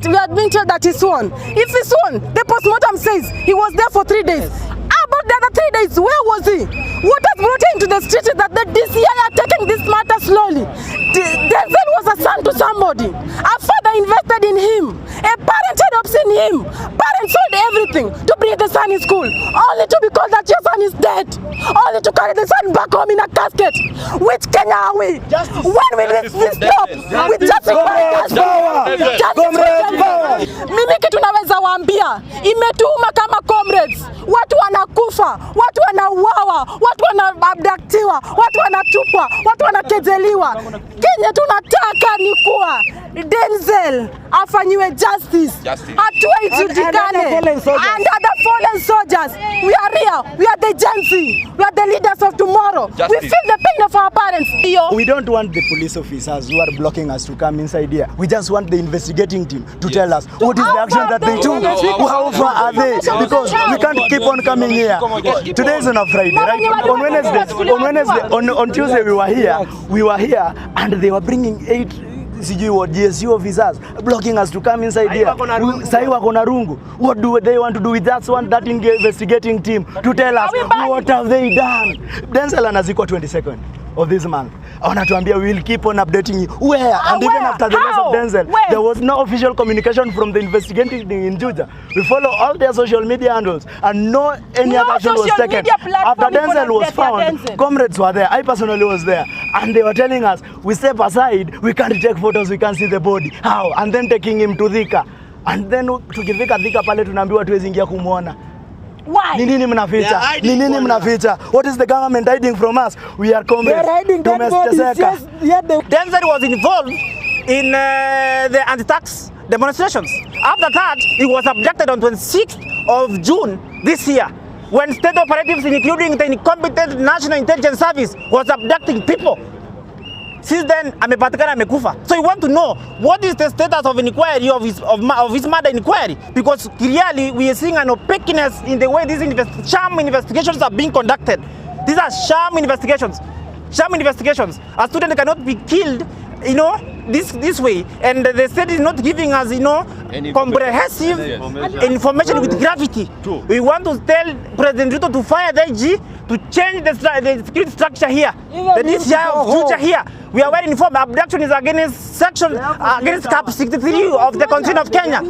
that we are being told that he sworn. If he sworn, the postmortem says he was there for 3 days. How about the other 3 days? Where was he? What has brought him to the street is that the DCI are taking this matter slowly. Denzel was a son to somebody. A father invested in him. A parent had hopes in him. Parents sold everything to bring the son in school, only to be called that your son is dead. Only to carry the son back home in a casket. Which Kenya are we? When will we stop with justice? Mimi kitu naweza waambia, imetuuma kama comrades. Watu wanakufa, watu wanauawa, watu wanabductiwa, watu wanatupwa, watu wanakejeliwa. Kenya tunataka ni kuwa Denzel afanyiwe justice. Hatuwezi tutikane. And other fallen soldiers. We are here. We are the Gen Z. We are the leaders of tomorrow. We feel the pain of our parents. We don't want the police officers who are blocking us to come inside here. We just want the investigating team to tell us what is the action that they took. How far are they? Because we can't keep on coming here. Today is on a Friday, right? On Tuesday we were here and they were bringing 8 GSU officers blocking us to come inside here. Sai wako na rungu. What do they want to do with that one? That investigating team to tell us what have they done? Denzel anazikwa 22nd of this month. Wanatuambia we will keep on updating you. Where? And even after the loss of Denzel, there was no official communication from the investigating in Juja. We follow all their social media handles and no any other action was taken. After Denzel was found, comrades were there. I personally was there. And they were telling us, we step aside, we can't take photos, we can't see the body. How? And then taking him to Thika. And then tukifika Thika pale tunaambiwa tuwezi ingia kumuona. Why? Nini mnaficha? Nini mnaficha? What is the government hiding from us? We are comrades. They're hiding dead bodies. Denzel was involved in the anti-tax demonstrations. After that, he was abducted on 26th of June this year, when state operatives, including the incompetent National Intelligence Service, was abducting people. Since then, amepatikana amekufa. So you want to know what is the status of an inquiry of his murder inquiry? Because clearly we are seeing an opaqueness in the way these sham investigations are being conducted. These are sham investigations. Sham investigations. A student cannot be killed, you know, this way, and the state is not giving us, you know, comprehensive information with gravity. We want to tell President Ruto to fire the IG, to change the security structure here. The DCI future here. We are well informed. Abduction is against section, against cap 63 of the Constitution of Kenya.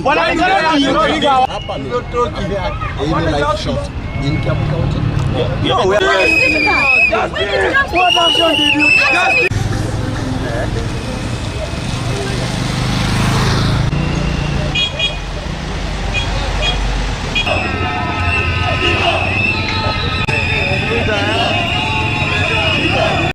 What action did you?